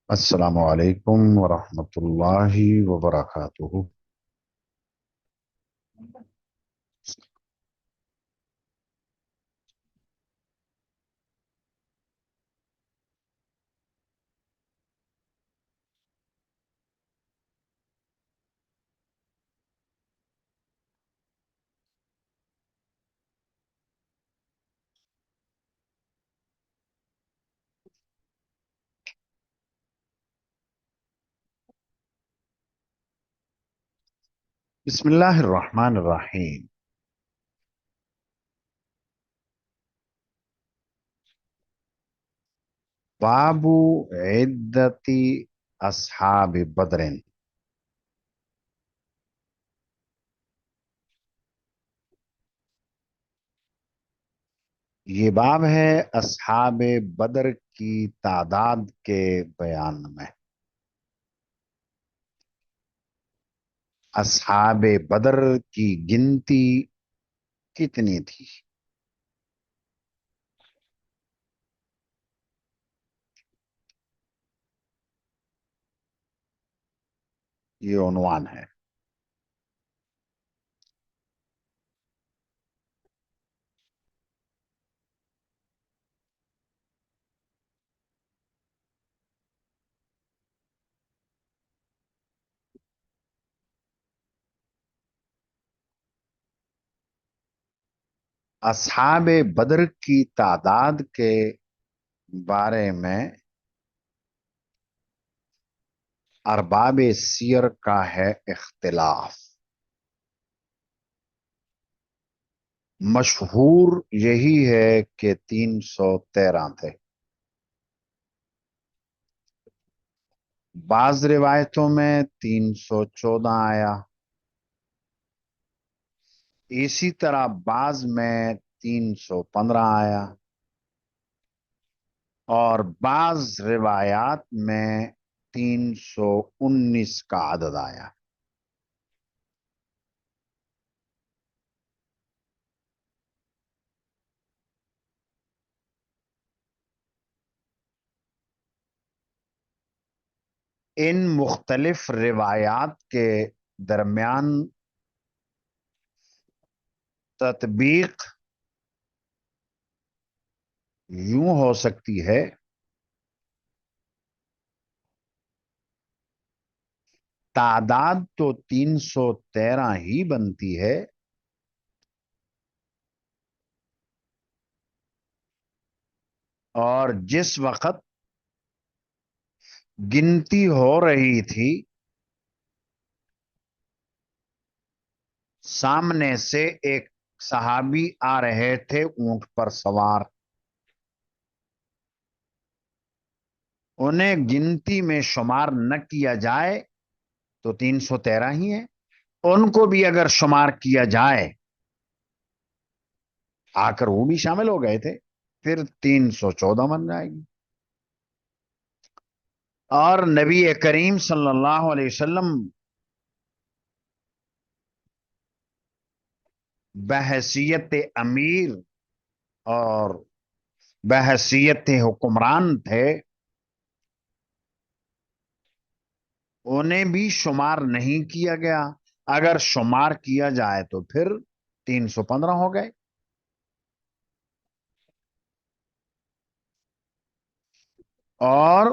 السلام علیکم ورحمۃ اللہ وبرکاتہ۔ بسم اللہ الرحمن الرحیم۔ باب عدت اصحاب بدر۔ یہ باب ہے اصحاب بدر کی تعداد کے بیان میں۔ اصحاب بدر کی گنتی کتنی تھی؟ یہ عنوان ہے۔ اصحاب بدر کی تعداد کے بارے میں ارباب سیر کا ہے اختلاف۔ مشہور یہی ہے کہ 313 تھے۔ بعض روایتوں میں 314 آیا، اسی طرح بعض میں 315 آیا، اور بعض روایات میں 319 کا عدد آیا۔ ان مختلف روایات کے درمیان تطبیق یوں ہو سکتی ہے: تعداد تو 313 ہی بنتی ہے، اور جس وقت گنتی ہو رہی تھی سامنے سے ایک صحابی آ رہے تھے اونٹ پر سوار، انہیں گنتی میں شمار نہ کیا جائے تو 313 ہی ہے، ان کو بھی اگر شمار کیا جائے، آ کر وہ بھی شامل ہو گئے تھے، پھر 314 بن جائے گی۔ اور نبی کریم صلی اللہ علیہ وسلم بحیثیت امیر اور بحیثیت حکمران تھے، انہیں بھی شمار نہیں کیا گیا، اگر شمار کیا جائے تو پھر 315 ہو گئے۔ اور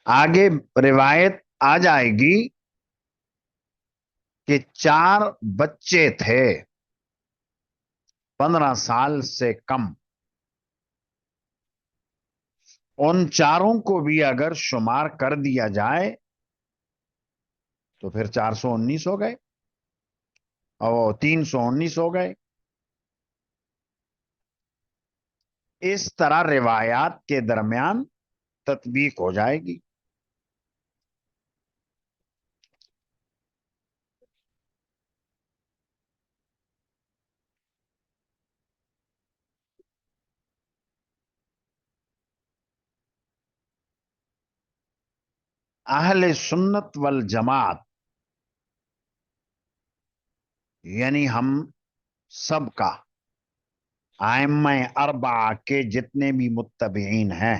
آگے روایت آ جائے گی کہ 4 بچے تھے 15 سال سے کم، ان چاروں کو بھی اگر شمار کر دیا جائے تو پھر 419 ہو گئے اور 319 ہو گئے۔ اس طرح روایات کے درمیان تطبیق ہو جائے گی۔ اہل سنت والجماعت یعنی ہم سب کا، ائمہ اربعہ کے جتنے بھی متبعین ہیں،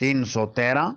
313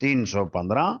315,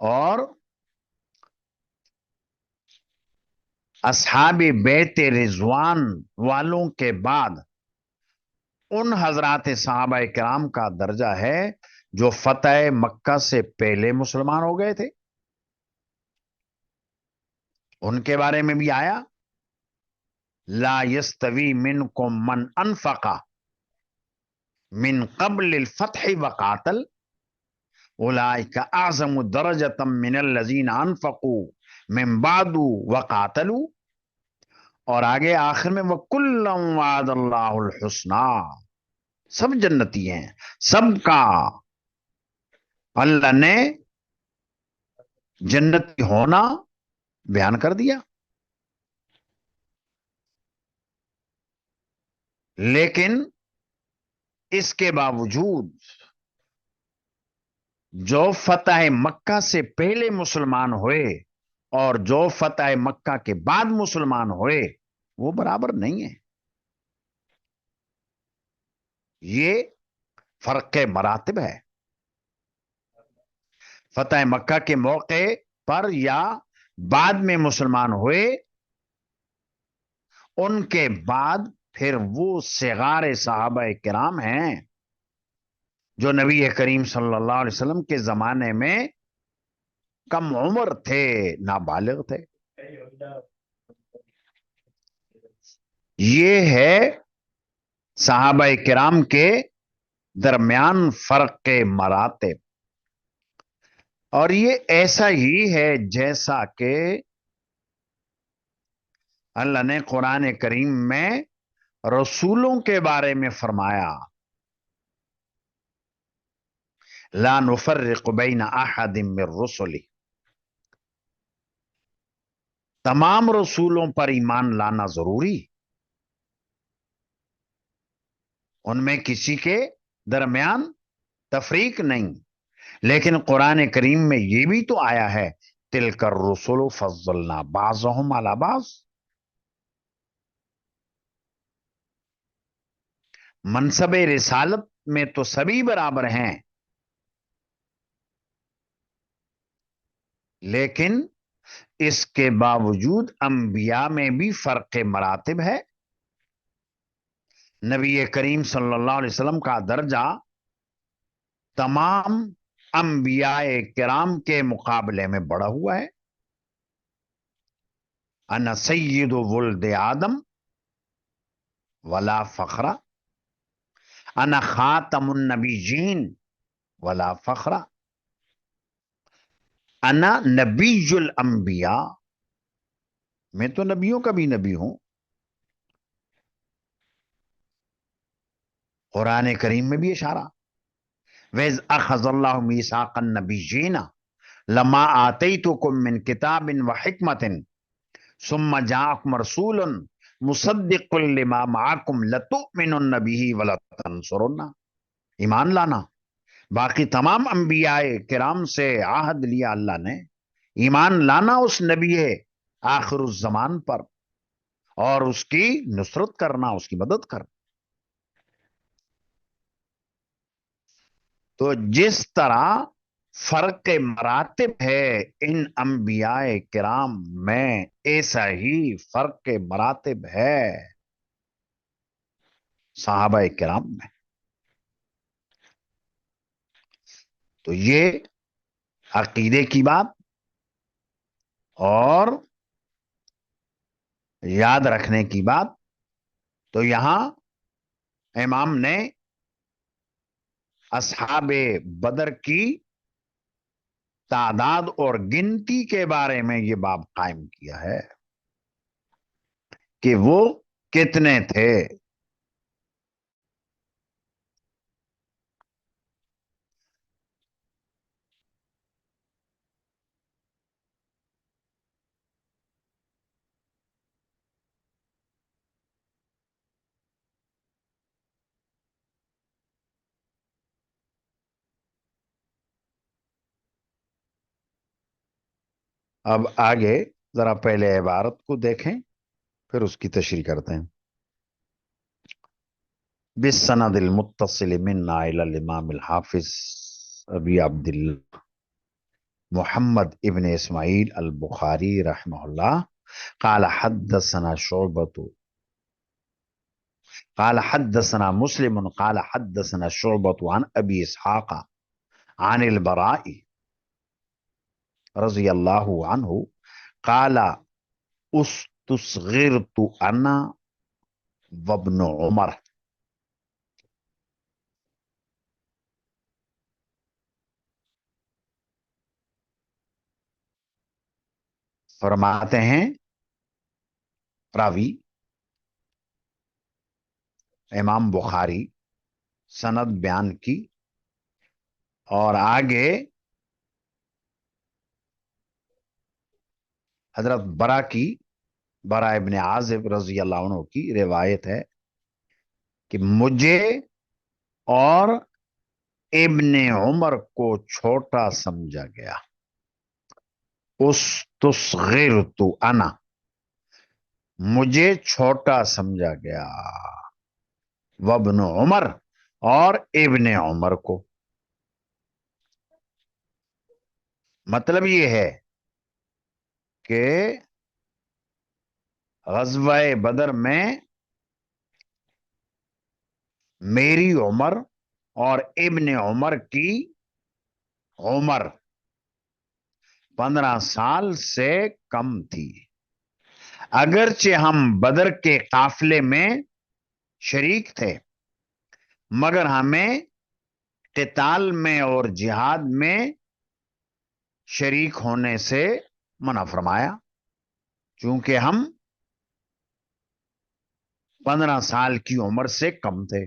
اور اصحاب بیت رضوان والوں کے بعد ان حضرات صحابہ کرام کا درجہ ہے جو فتح مکہ سے پہلے مسلمان ہو گئے تھے. ان کے بارے میں بھی آیا لا یستوی منکم من انفق من قبل الفتح وقاتل اولئک اعظم درجة من الذین انفقوا من بعد وقاتلوا. اور آگے آخر میں وَكُلًّا وَعَدَ اللَّهُ الْحُسْنَى، سب جنتی ہیں، سب کا اللہ نے جنتی ہونا بیان کر دیا. لیکن اس کے باوجود جو فتح مکہ سے پہلے مسلمان ہوئے اور جو فتح مکہ کے بعد مسلمان ہوئے وہ برابر نہیں ہے. یہ فرق مراتب ہے. فتح مکہ کے موقع پر یا بعد میں مسلمان ہوئے ان کے بعد پھر وہ صغار صحابہ کرام ہیں جو نبی کریم صلی اللہ علیہ وسلم کے زمانے میں کم عمر تھے، نابالغ تھے. یہ ہے صحابہ کرام کے درمیان فرق کے مراتب. اور یہ ایسا ہی ہے جیسا کہ اللہ نے قرآن کریم میں رسولوں کے بارے میں فرمایا لا نفرق بین احد من رسلی. تمام رسولوں پر ایمان لانا ضروری، ان میں کسی کے درمیان تفریق نہیں. لیکن قرآن کریم میں یہ بھی تو آیا ہے تلک الرسل فضلنا بعضهم علی بعض. منصب رسالت میں تو سبھی برابر ہیں، لیکن اس کے باوجود انبیاء میں بھی فرق مراتب ہے. نبی کریم صلی اللہ علیہ وسلم کا درجہ تمام انبیاء کرام کے مقابلے میں بڑا ہوا ہے. انا سید ولد آدم ولا فخر، انا خاتم النبیین ولا فخر، انا نبی الانبیاء، میں تو نبیوں کا بھی نبی ہوں. قرآن کریم میں بھی اشارہ وَإِذْ أَخَذَ اللَّهُ مِيثَاقَ النَّبِيِّينَ لَمَا آتَيْتُكُم مِّن كِتَابٍ وَحِكْمَةٍ ثُمَّ جَاءَكُمْ رَسُولٌ مُصَدِّقٌ لِّمَا مَعَكُمْ لَتُؤْمِنُنَّ بِهِ وَلَتَنصُرُنَّ. ایمان لانا. باقی تمام انبیاء کرام سے عہد لیا اللہ نے ایمان لانا اس نبی آخر الزمان پر اور اس کی نصرت کرنا، اس کی مدد کرنا. تو جس طرح فرق مراتب ہے ان انبیاء کرام میں، ایسا ہی فرق مراتب ہے صحابہ کرام میں. تو یہ عقیدے کی بات اور یاد رکھنے کی بات. تو یہاں امام نے اصحاب بدر کی تعداد اور گنتی کے بارے میں یہ باب قائم کیا ہے کہ وہ کتنے تھے. اب آگے ذرا پہلے عبارت کو دیکھیں پھر اس کی تشریح کرتے ہیں. بالسند المتصل منا الى الامام الحافظ ابی عبداللہ محمد ابن اسماعیل البخاری رحمہ اللہ قال حدثنا شعبة قال حدثنا مسلم قال حدثنا شعبة عن ابی اسحاق عن البراء رضی اللہ عنہ قال استصغرت انا وابن عمر. فرماتے ہیں راوی امام بخاری سند بیان کی اور آگے حضرت برا ابن عازب رضی اللہ عنہ کی روایت ہے کہ مجھے اور ابن عمر کو چھوٹا سمجھا گیا. استصغرت انا مجھے چھوٹا سمجھا گیا وابن عمر اور ابن عمر کو. مطلب یہ ہے کہ غزوہ بدر میں میری عمر اور ابن عمر کی عمر 15 سال سے کم تھی. اگرچہ ہم بدر کے قافلے میں شریک تھے مگر ہمیں قتال میں اور جہاد میں شریک ہونے سے منع فرمایا چونکہ ہم 15 سال کی عمر سے کم تھے.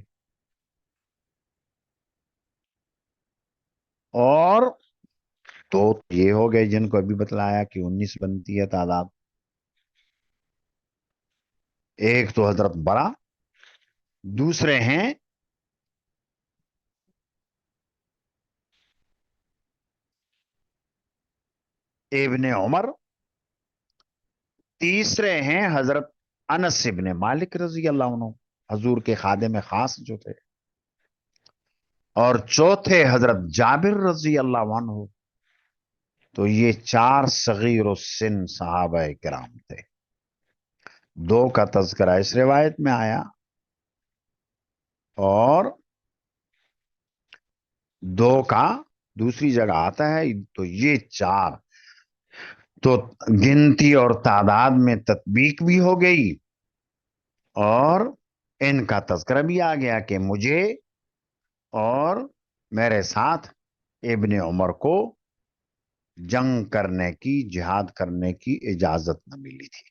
اور تو یہ ہو گئے جن کو ابھی بتلایا کہ 19 بنتی ہے تعداد. ایک تو حضرت برا، دوسرے ہیں ابن عمر، تیسرے ہیں حضرت انس ابن مالک رضی اللہ عنہ حضور کے خادم خاص جو تھے، اور چوتھے حضرت جابر رضی اللہ عنہ. تو یہ 4 صغیر السن صحابہ کرام تھے. 2 کا تذکرہ اس روایت میں آیا اور 2 کا دوسری جگہ آتا ہے. تو یہ 4 تو گنتی اور تعداد میں تطبیق بھی ہو گئی اور ان کا تذکرہ بھی آ گیا کہ مجھے اور میرے ساتھ ابن عمر کو جنگ کرنے کی، جہاد کرنے کی اجازت نہ ملی تھی.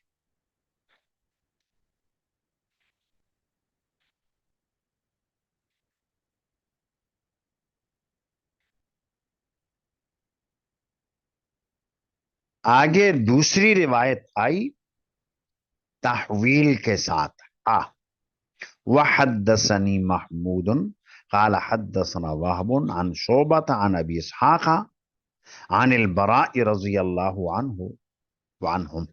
آگے دوسری روایت آئی تحویل کے ساتھ. وحدثني محمود قال حدثنا وهب عن شعبة عن ابي اسحاق عن البراء رضی اللہ عنہ وعنہم.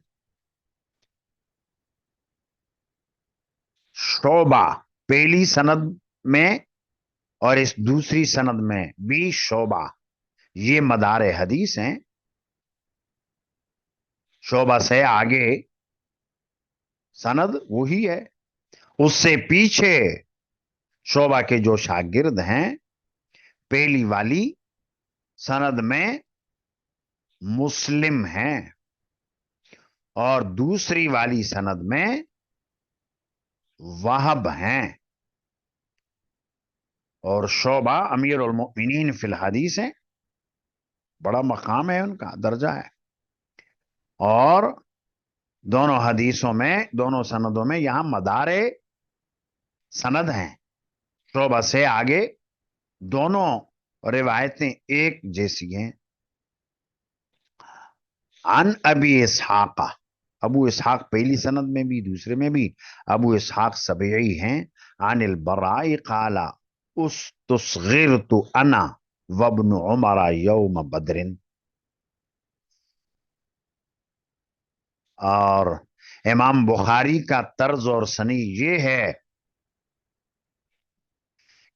شعبہ پہلی سند میں اور اس دوسری سند میں بھی شعبہ، یہ مدار حدیث ہیں. شعبہ سے آگے سند وہی ہے، اس سے پیچھے شعبہ کے جو شاگرد ہیں پہلی والی سند میں مسلم ہیں اور دوسری والی سند میں وہب ہیں. اور شعبہ امیر المؤمنین فی الحدیث ہیں، بڑا مقام ہے، ان کا درجہ ہے. اور دونوں حدیثوں میں، دونوں سندوں میں یہاں مدار سند ہیں. شعبہ سے آگے دونوں روایتیں ایک جیسی ہیں. عن ابی اسحاق، ابو اسحاق پہلی سند میں بھی دوسرے میں بھی ابو اسحاق سبعی ہیں. عن البراء قال استصغرت انا وابن عمر یوم بدر. اور امام بخاری کا طرز اور سنی یہ ہے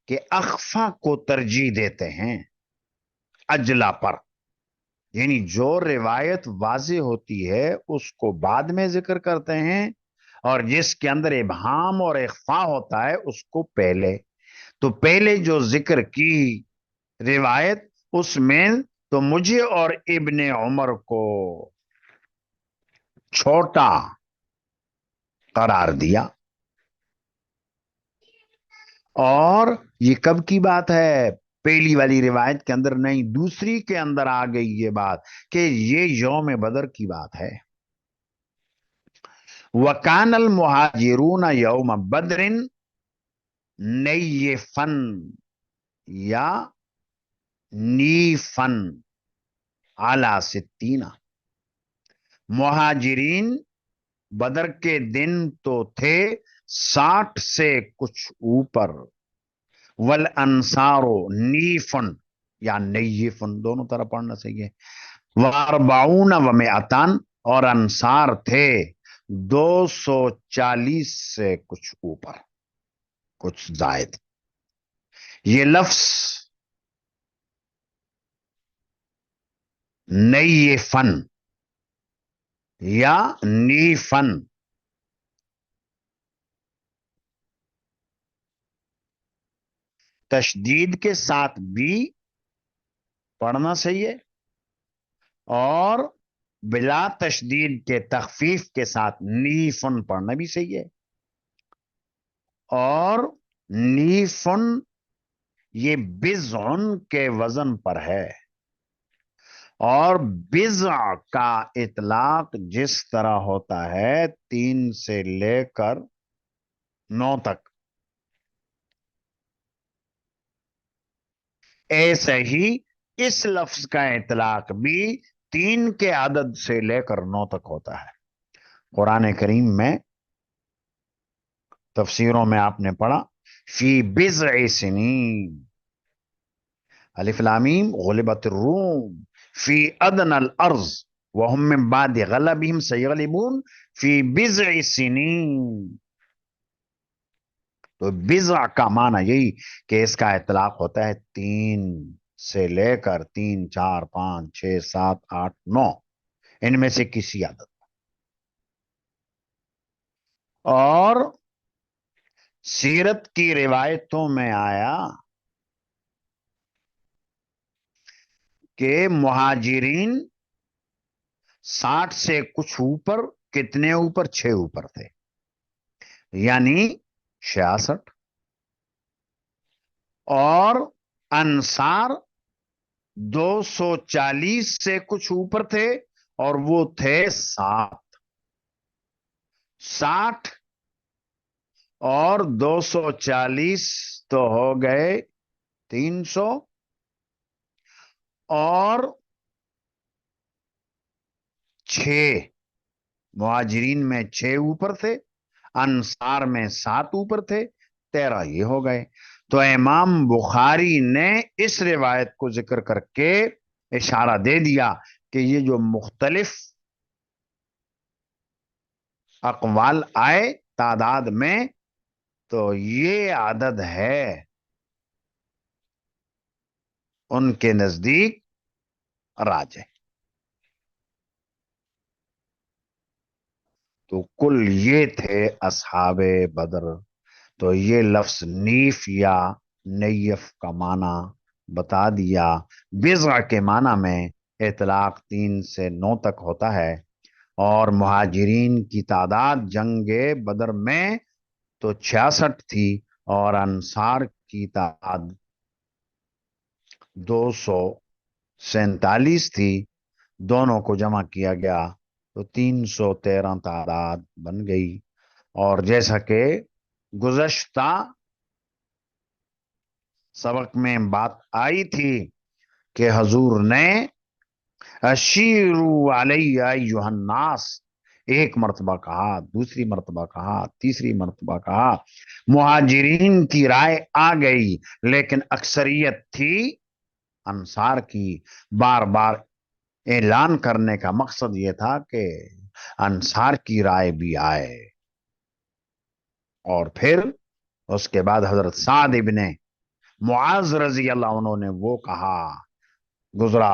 کہ اخفا کو ترجیح دیتے ہیں اجلا پر. یعنی جو روایت واضح ہوتی ہے اس کو بعد میں ذکر کرتے ہیں، اور جس کے اندر ابہام اور اخفاء ہوتا ہے اس کو پہلے. تو پہلے جو ذکر کی روایت، اس میں تو مجھے اور ابن عمر کو چھوٹا قرار دیا. اور یہ کب کی بات ہے؟ پہلی والی روایت کے اندر نہیں، دوسری کے اندر آ گئی یہ بات کہ یہ یوم بدر کی بات ہے. وَكَانَ الْمُهَاجِرُونَ يَوْمَ بَدْرٍ نَيِّفًا یا نیفن علی ستین. مہاجرین بدر کے دن تو تھے 60 سے کچھ اوپر. والانصار نیفن یا نیفن، دونوں طرح پڑھنا صحیح ہے. واربعون ومئتان، اور انصار تھے 240 سے کچھ اوپر، کچھ زائد. یہ لفظ نیفن یا نیفن تشدید کے ساتھ بھی پڑھنا صحیح ہے، اور بلا تشدید کے تخفیف کے ساتھ نیفن پڑھنا بھی صحیح ہے. اور نیفن یہ بزعن کے وزن پر ہے، اور بزع کا اطلاق جس طرح ہوتا ہے 3 سے لے کر 9 تک، ایسے ہی اس لفظ کا اطلاق بھی 3 کے عدد سے لے کر 9 تک ہوتا ہے. قرآن کریم میں تفسیروں میں آپ نے پڑھا فی بضع سنین، الف لام میم غلبت الروم فی ادنى الارض وهم من بعد غلبهم سيغلبون فی بضع سنین. تو بضع کا معنی یہی کہ اس کا اطلاق ہوتا ہے 3 سے لے کر 3 4 5 6 7 8 9 ان میں سے کسی عدد. اور سیرت کی روایتوں میں آیا کہ مہاجرین 60 سے کچھ اوپر، کتنے اوپر؟ 6 اوپر تھے، یعنی 66. اور انصار 240 سے کچھ اوپر تھے، اور وہ تھے 7. 60 اور 240 تو ہو گئے 300، اور 6 مہاجرین میں 6 اوپر تھے، انصار میں 7 اوپر تھے، 13 یہ ہو گئے. تو امام بخاری نے اس روایت کو ذکر کر کے اشارہ دے دیا کہ یہ جو مختلف اقوال آئے تعداد میں، تو یہ عدد ہے ان کے نزدیک راجح. تو کل یہ تھے اصحاب بدر. تو یہ لفظ نیف یا نیف کا معنی بتا دیا. بضع کے معنی میں اطلاق 3 سے 9 تک ہوتا ہے، اور مہاجرین کی تعداد جنگ بدر میں تو 66 تھی، اور انصار کی تعداد 247 تھی. دونوں کو جمع کیا گیا تو 313 تعداد بن گئی. اور جیسا کہ گزشتہ سبق میں بات آئی تھی کہ حضور نے اشیروا علی ایھا الناس ایک مرتبہ کہا، دوسری مرتبہ کہا، تیسری مرتبہ کہا. مہاجرین کی رائے آ گئی، لیکن اکثریت تھی انصار کی. بار بار اعلان کرنے کا مقصد یہ تھا کہ انصار کی رائے بھی آئے. اور پھر اس کے بعد حضرت سعد ابن معاذ رضی اللہ عنہ نے وہ کہا گزرا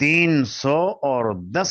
310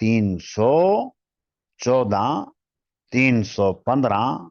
314, 315,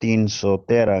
313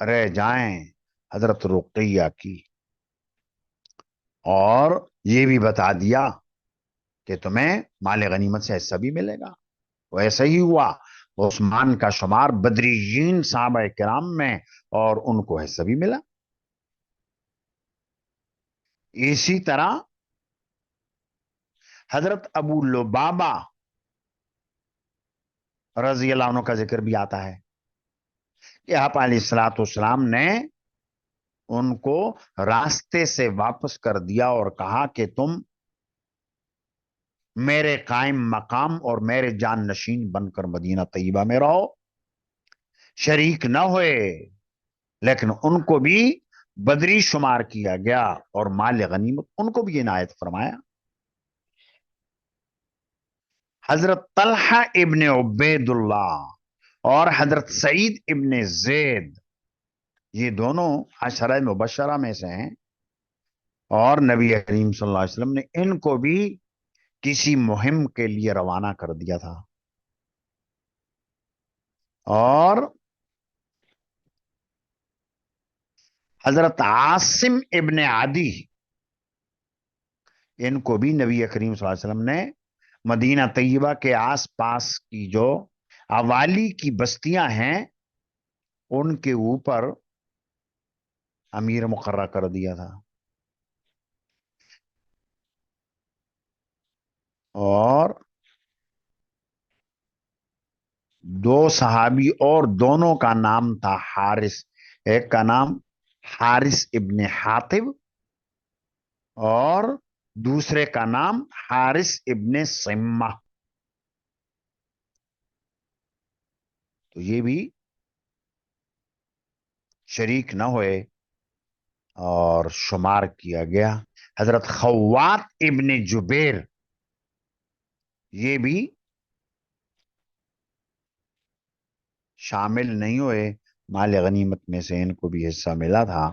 رہ جائیں حضرت رقیہ کی، اور یہ بھی بتا دیا کہ تمہیں مال غنیمت سے حصہ بھی ملے گا۔ ویسا ہی ہوا، عثمان کا شمار بدریین صحابہ کرام میں، اور ان کو حصہ بھی ملا۔ اسی طرح حضرت ابو لبابہ رضی اللہ عنہ کا ذکر بھی آتا ہے کہ آپ علیہ الصلوۃ والسلام نے ان کو راستے سے واپس کر دیا اور کہا کہ تم میرے قائم مقام اور میرے جان نشین بن کر مدینہ طیبہ میں رہو، شریک نہ ہوئے، لیکن ان کو بھی بدری شمار کیا گیا اور مال غنیمت ان کو بھی عنایت فرمایا۔ حضرت طلحہ ابن عبید اللہ اور حضرت سعید ابن زید، یہ دونوں عشرہ مبشرہ میں سے ہیں، اور نبی کریم صلی اللہ علیہ وسلم نے ان کو بھی کسی مہم کے لیے روانہ کر دیا تھا۔ اور حضرت عاصم ابن عدی، ان کو بھی نبی کریم صلی اللہ علیہ وسلم نے مدینہ طیبہ کے آس پاس کی جو اوالی کی بستیاں ہیں ان کے اوپر امیر مقرر کر دیا تھا۔ اور دو صحابی اور دونوں کا نام تھا حارث، ایک کا نام حارث ابن حاتب اور دوسرے کا نام حارث ابن سمہ، تو یہ بھی شریک نہ ہوئے اور شمار کیا گیا۔ حضرت خوات ابن جبیر، یہ بھی شامل نہیں ہوئے، مال غنیمت میں سے ان کو بھی حصہ ملا تھا۔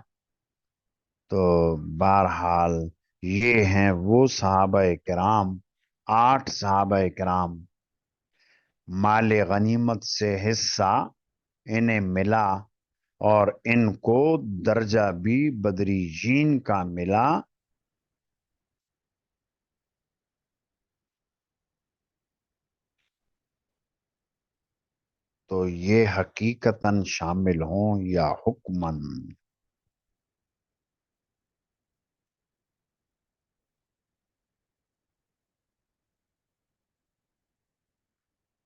تو بہرحال یہ ہیں وہ صحابہ کرام، 8 صحابہ کرام، مال غنیمت سے حصہ انہیں ملا اور ان کو درجہ بھی بدریجین کا ملا۔ تو یہ حقیقتاً شامل ہوں یا حکماً۔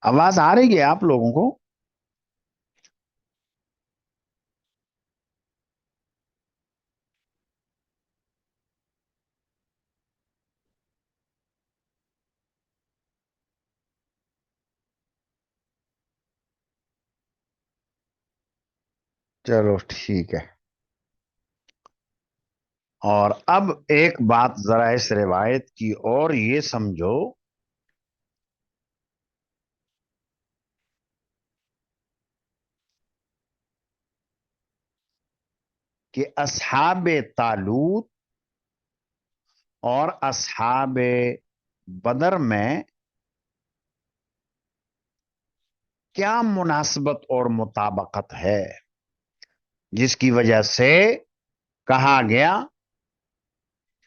آواز آ رہی ہے آپ لوگوں کو؟ چلو ٹھیک ہے۔ اور اب ایک بات ذرا اس روایت کی اور یہ سمجھو کہ اصحاب طالوت اور اصحاب بدر میں کیا مناسبت اور مطابقت ہے، جس کی وجہ سے کہا گیا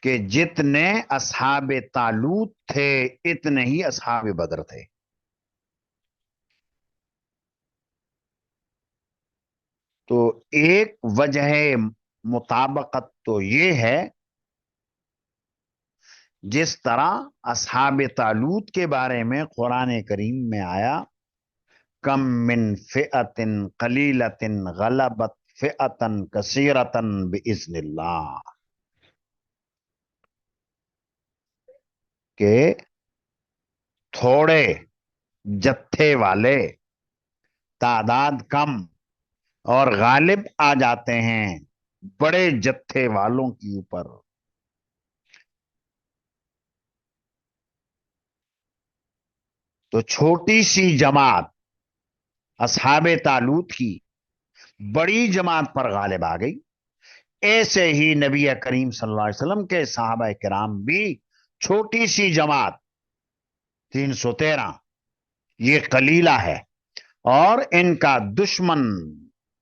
کہ جتنے اصحاب طالوت تھے اتنے ہی اصحاب بدر تھے۔ تو ایک وجہ مطابقت تو یہ ہے، جس طرح اصحاب طالوت کے بارے میں قرآن کریم میں آیا کم من فئۃ قلیلۃ غلبت فئۃ کثیرۃ باذن اللہ، کہ تھوڑے جتھے والے تعداد کم اور غالب آ جاتے ہیں بڑے جتھے والوں کے اوپر۔ تو چھوٹی سی جماعت اصحاب طالوت کی بڑی جماعت پر غالب آ گئی، ایسے ہی نبی کریم صلی اللہ علیہ وسلم کے صحابہ کرام بھی چھوٹی سی جماعت 313 یہ قلیلہ ہے، اور ان کا دشمن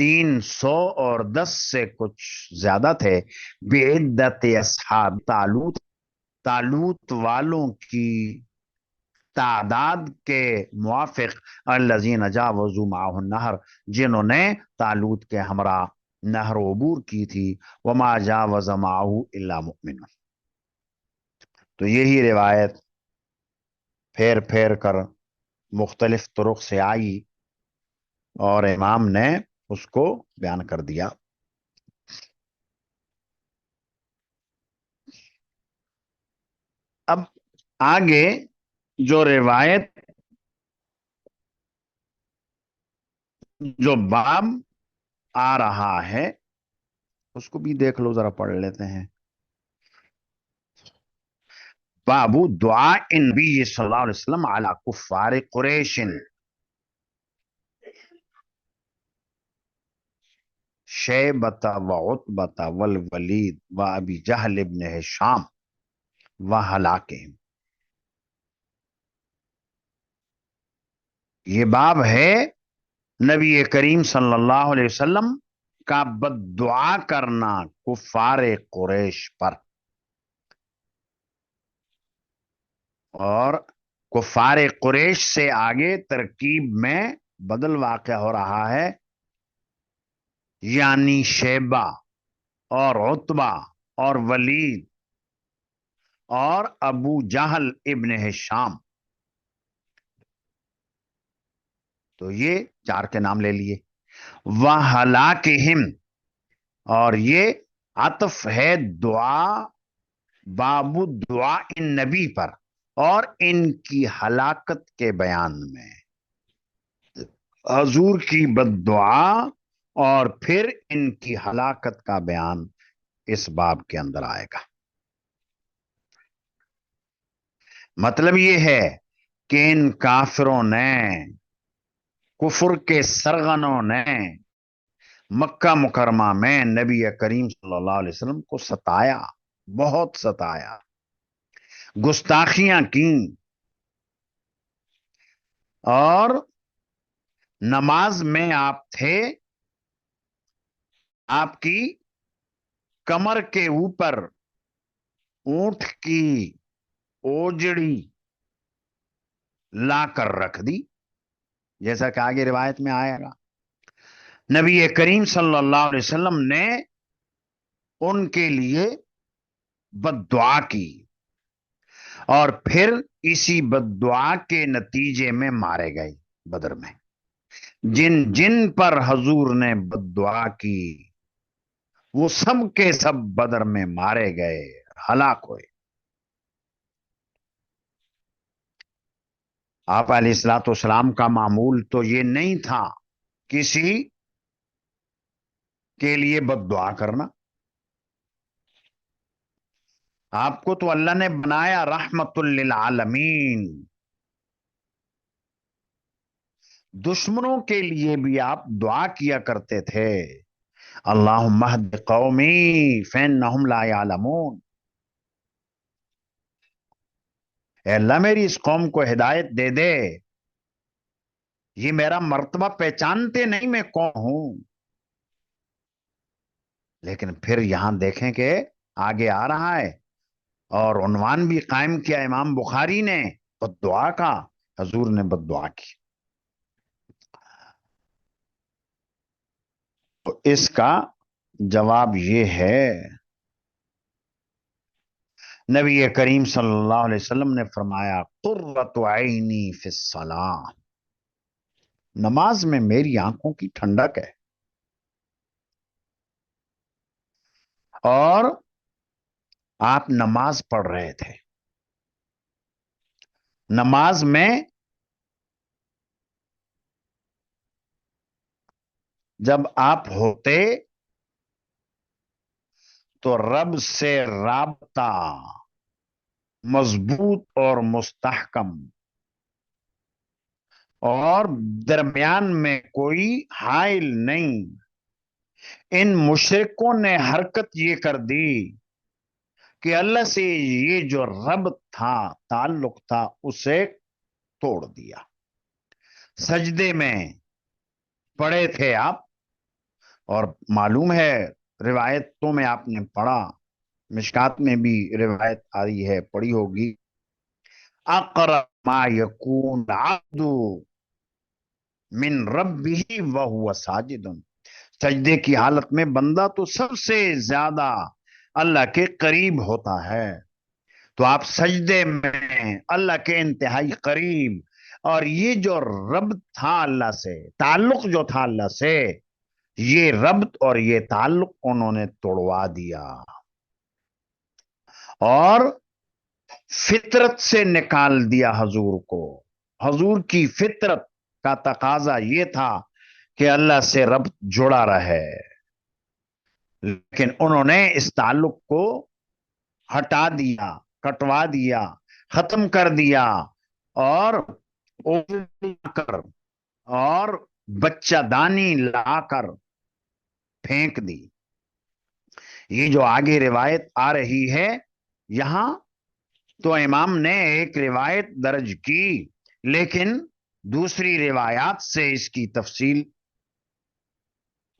310 سے کچھ زیادہ تھے. بعدت اصحاب طالوت، طالوت والوں کی تعداد کے موافق. الذین جاوزوا معه النہر، جنہوں نے طالوت کے ہمراہ نہر عبور کی تھی. وما جاوز معه الا مؤمن. تو یہی روایت پھیر پھیر کر مختلف طرق سے آئی اور امام نے اس کو بیان کر دیا. اب آگے جو روایت، جو باب آ رہا ہے اس کو بھی دیکھ لو، ذرا پڑھ لیتے ہیں. باب دعاء النبی صلی اللہ علیہ وسلم علی کفار قریش شیبۃ وعتبۃ والولید وابی جہل ابن ہشام وہلاکہم. یہ باب ہے نبی کریم صلی اللہ علیہ وسلم کا بد دعا کرنا کفار قریش پر. اور کفار قریش سے آگے ترکیب میں بدل واقع ہو رہا ہے، یعنی شیبہ اور عتبہ اور ولید اور ابو جہل ابن ہشام. تو یہ 4 کے نام لے لیے. وَهَلَاكِهِمْ، اور یہ عطف ہے دعا، باب دعا ان نبی پر اور ان کی ہلاکت کے بیان میں. حضور کی بد دعا اور پھر ان کی ہلاکت کا بیان اس باب کے اندر آئے گا. مطلب یہ ہے کہ ان کافروں نے، کفر کے سرغنوں نے مکہ مکرمہ میں نبی کریم صلی اللہ علیہ وسلم کو ستایا، بہت ستایا، گستاخیاں کیں. اور نماز میں آپ تھے، آپ کی کمر کے اوپر اونٹ کی اوجڑی لا کر رکھ دی، جیسا کہ آگے روایت میں آئے گا. نبی کریم صلی اللہ علیہ وسلم نے ان کے لیے بد دعا کی اور پھر اسی بد دعا کے نتیجے میں مارے گئے بدر میں. جن جن پر حضور نے بد دعا کی وہ سب کے سب بدر میں مارے گئے، ہلاک ہوئے. آپ علیہ الصلوۃ والسلام کا معمول تو یہ نہیں تھا کسی کے لیے بد دعا کرنا. آپ کو تو اللہ نے بنایا رحمت للعالمین. دشمنوں کے لیے بھی آپ دعا کیا کرتے تھے، اللہم اہد قومی فانہم لا یعلمون. اے اللہ میری اس قوم کو ہدایت دے دے، یہ میرا مرتبہ پہچانتے نہیں میں کون ہوں. لیکن پھر یہاں دیکھیں کہ آگے آ رہا ہے اور عنوان بھی قائم کیا امام بخاری نے بد دعا کا. حضور نے بد دعا کی. تو اس کا جواب یہ ہے، نبی کریم صلی اللہ علیہ وسلم نے فرمایا قرۃ عینی فی الصلاۃ، نماز میں میری آنکھوں کی ٹھنڈک ہے. اور آپ نماز پڑھ رہے تھے، نماز میں جب آپ ہوتے تو رب سے رابطہ مضبوط اور مستحکم، اور درمیان میں کوئی حائل نہیں. ان مشرکوں نے حرکت یہ کر دی کہ اللہ سے یہ جو ربط تھا، تعلق تھا، اسے توڑ دیا. سجدے میں پڑے تھے آپ، اور معلوم ہے روایتوں میں آپ نے پڑھا، مشکات میں بھی روایت آ رہی ہے، پڑھی ہوگی، اقرب ما یکون العبد من ربہ وہو ساجد، سجدے کی حالت میں بندہ تو سب سے زیادہ اللہ کے قریب ہوتا ہے. تو آپ سجدے میں اللہ کے انتہائی قریب، اور یہ جو ربط تھا اللہ سے، تعلق جو تھا اللہ سے، یہ ربط اور یہ تعلق انہوں نے توڑوا دیا اور فطرت سے نکال دیا حضور کو. حضور کی فطرت کا تقاضا یہ تھا کہ اللہ سے ربط جڑا رہے، لیکن انہوں نے اس تعلق کو ہٹا دیا، کٹوا دیا، ختم کر دیا، اور کر اور بچہ دانی لا کر پھینک دی. یہ جو آگے روایت آ رہی ہے یہاں، تو امام نے ایک روایت درج کی، لیکن دوسری روایات سے اس کی تفصیل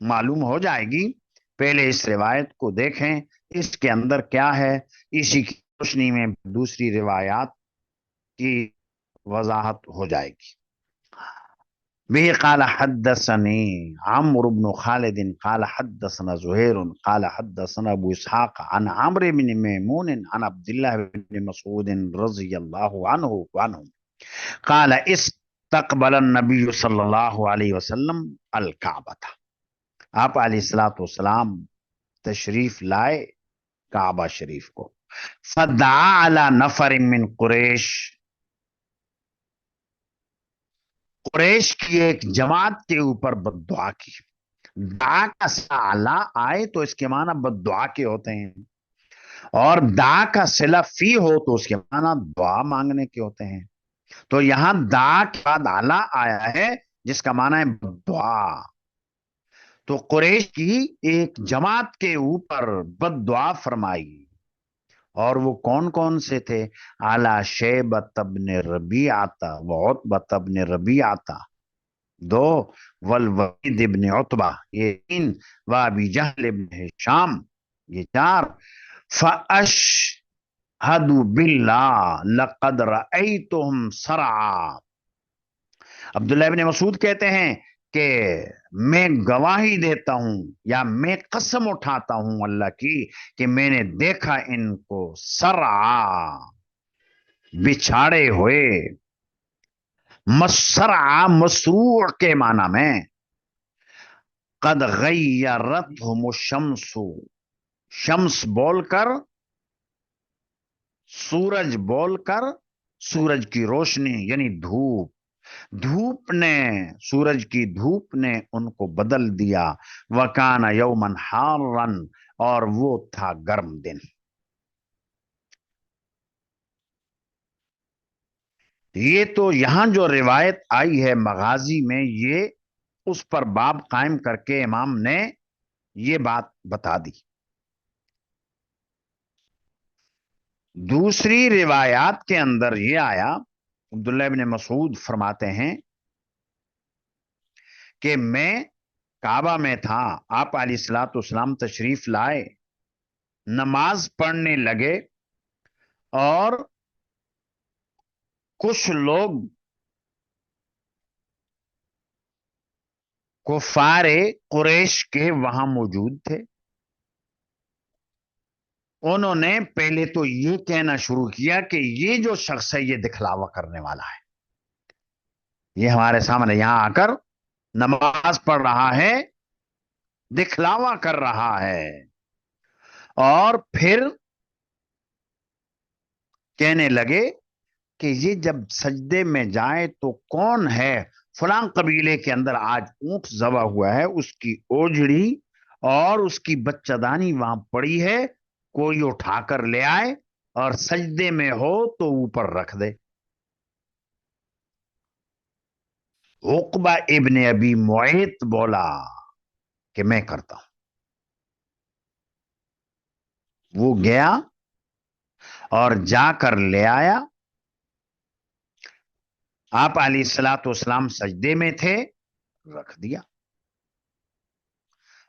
معلوم ہو جائے گی. پہلے اس روایت کو دیکھیں اس کے اندر کیا ہے، اسی کی روشنی میں دوسری روایات کی وضاحت ہو جائے گی. به قال حدثني عمرو بن خالد قال حدثنا زهير قال حدثنا ابو اسحاق عن عمرو بن ميمون عن عبد الله بن مسعود رضي الله عنه قال استقبل النبي صلى الله عليه وسلم الكعبة، آپ علیہ الصلوۃ والسلام تشریف لائے کعبہ شریف کو. فدعا على نفر من قریش، قریش کی ایک جماعت کے اوپر بد دعا کی. دعا کا صلہ آئے تو اس کے معنی بد دعا کے ہوتے ہیں، اور دعا کا صلہ فی ہو تو اس کے معنی دعا مانگنے کے ہوتے ہیں. تو یہاں دعا کے بعد اعلی آیا ہے جس کا معنی ہے بد دعا. تو قریش کی ایک جماعت کے اوپر بد دعا فرمائی، اور وہ کون کون سے تھے؟ اعلی شیبۃ بن ربیعۃ و عتبۃ بن ربیعۃ، دو، والولید ابن عتبہ، یہ تین، و ابی جہل ابن ہشام، یہ چار. فاشہد باللہ لقد رأیتہم سرعا، عبداللہ ابن مسعود کہتے ہیں کہ میں گواہی دیتا ہوں یا میں قسم اٹھاتا ہوں اللہ کی کہ میں نے دیکھا ان کو سرعا، بچھاڑے ہوئے. مسرعا مسروع کے معنی میں، قد غیرتہم الشمس، شمس بول کر، سورج بول کر، سورج کی روشنی یعنی دھوپ، دھوپ نے، سورج کی دھوپ نے ان کو بدل دیا. وکان یومن حارن، اور وہ تھا گرم دن. یہ تو یہاں جو روایت آئی ہے مغازی میں، یہ اس پر باب قائم کر کے امام نے یہ بات بتا دی. دوسری روایات کے اندر یہ آیا، عبداللہ ابن مسعود فرماتے ہیں کہ میں کعبہ میں تھا، آپ علیہ الصلوۃ والسلام تشریف لائے، نماز پڑھنے لگے، اور کچھ لوگ کفار قریش کے وہاں موجود تھے. انہوں نے پہلے تو یہ کہنا شروع کیا کہ یہ جو شخص ہے یہ دکھلاوا کرنے والا ہے، یہ ہمارے سامنے یہاں آ کر نماز پڑھ رہا ہے، دکھلاوا کر رہا ہے. اور پھر کہنے لگے کہ یہ جب سجدے میں جائے تو کون ہے، فلاں قبیلے کے اندر آج اونٹ ذبح ہوا ہے، اس کی اوجڑی اور اس کی بچہ دانی وہاں پڑی ہے، کوئی اٹھا کر لے آئے اور سجدے میں ہو تو اوپر رکھ دے. عقبہ ابن ابی معیط بولا کہ میں کرتا ہوں. وہ گیا اور جا کر لے آیا. آپ علیہ الصلوۃ والسلام سجدے میں تھے، رکھ دیا.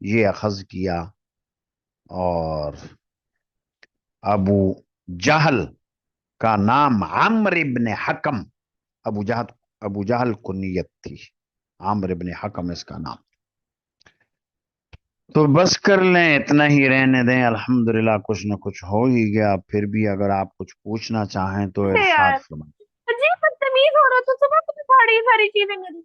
یہ اخذ کیا اور ابو جہل کا نام عمرو ابن حکم، ابو جہل کنیت تھی، عمرو ابن حکم اس کا نام۔ تو بس کر لیں، اتنا ہی رہنے دیں، الحمدللہ کچھ نہ کچھ ہو ہی گیا۔ پھر بھی اگر آپ کچھ پوچھنا چاہیں تو سے ارشاد یار فرمائیں۔ عجیب بدتمیز ہو رہا تھا صبح تم ساری ساری چیزیں میری۔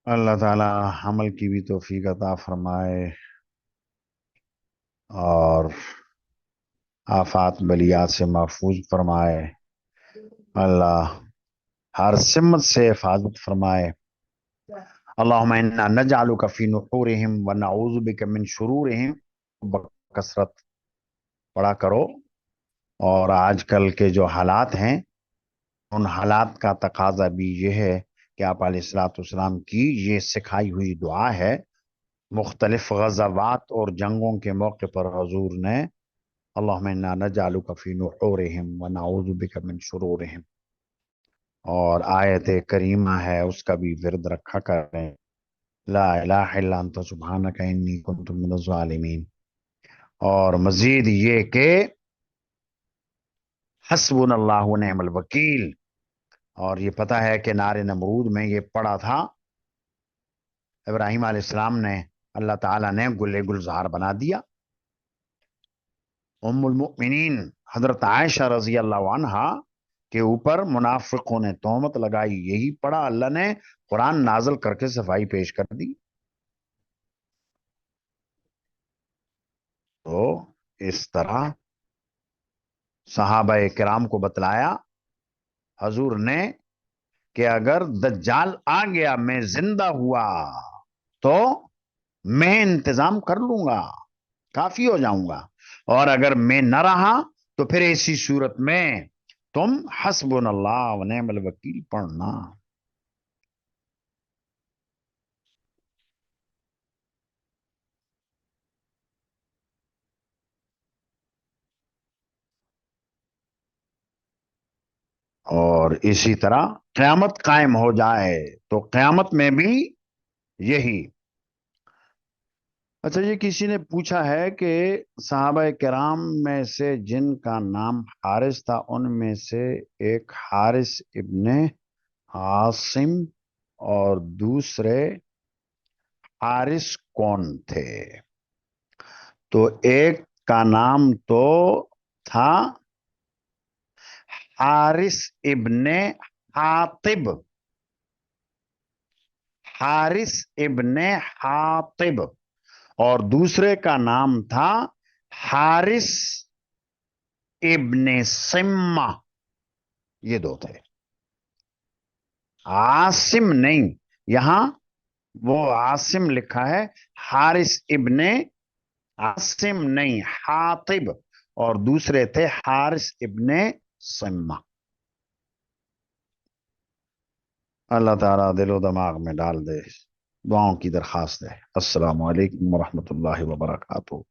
اللہ تعالی عمل کی بھی توفیق عطا فرمائے اور آفات بلیات سے محفوظ فرمائے۔ اللہ ہر سمت سے حفاظت فرمائے۔ اللہم انا نجعلک فی نحورہم ونعوذ بک من شرورہم، بکثرت پڑھا کرو۔ اور آج کل کے جو حالات ہیں ان حالات کا تقاضا بھی یہ ہے کہ آپ علیہ الصلوۃ والسلام کی یہ سکھائی ہوئی دعا ہے۔ مختلف غزوات اور جنگوں کے موقع پر حضور نے اللہم انا نجعلک فی نحورہم ونعوذ بک من شرورہم، اور آیت کریمہ ہے اس کا بھی ورد رکھا کریں، لا الہ الا انت سبحانک انی کنت من الظالمین۔ اور مزید یہ کہ حسبنا اللہ ونعم الوکیل، اور یہ پتہ ہے کہ نار نمرود میں یہ پڑا تھا، ابراہیم علیہ السلام نے، اللہ تعالیٰ نے گل گلزار بنا دیا۔ ام المؤمنین حضرت عائشہ رضی اللہ عنہا کے اوپر منافقوں نے تہمت لگائی، یہی پڑا، اللہ نے قرآن نازل کر کے صفائی پیش کر دی۔ تو اس طرح صحابہ کرام کو بتلایا حضور نے کہ اگر دجال آ گیا، میں زندہ ہوا تو میں انتظام کر لوں گا، کافی ہو جاؤں گا، اور اگر میں نہ رہا تو پھر ایسی صورت میں تم حسبنا اللہ ونعم الوکیل پڑھنا۔ اور اسی طرح قیامت قائم ہو جائے تو قیامت میں بھی یہی۔ اچھا، یہ کسی نے پوچھا ہے کہ صحابہ کرام میں سے جن کا نام حارث تھا ان میں سے ایک حارث ابن عاصم اور دوسرے حارث کون تھے؟ تو ایک کا نام تو تھا حارث ابن حاطب، حارث ابن حاطب، اور دوسرے کا نام تھا حارث ابن سمہ، یہ دو تھے، عاصم نہیں، یہاں وہ عاصم لکھا ہے، حارث ابن عاصم نہیں، حاطب، اور دوسرے تھے حارث ابن سمہ۔ اللہ تعالیٰ دل و دماغ میں ڈال دے، دعاؤں کی درخواست ہے۔ السلام علیکم ورحمۃ اللہ وبرکاتہ۔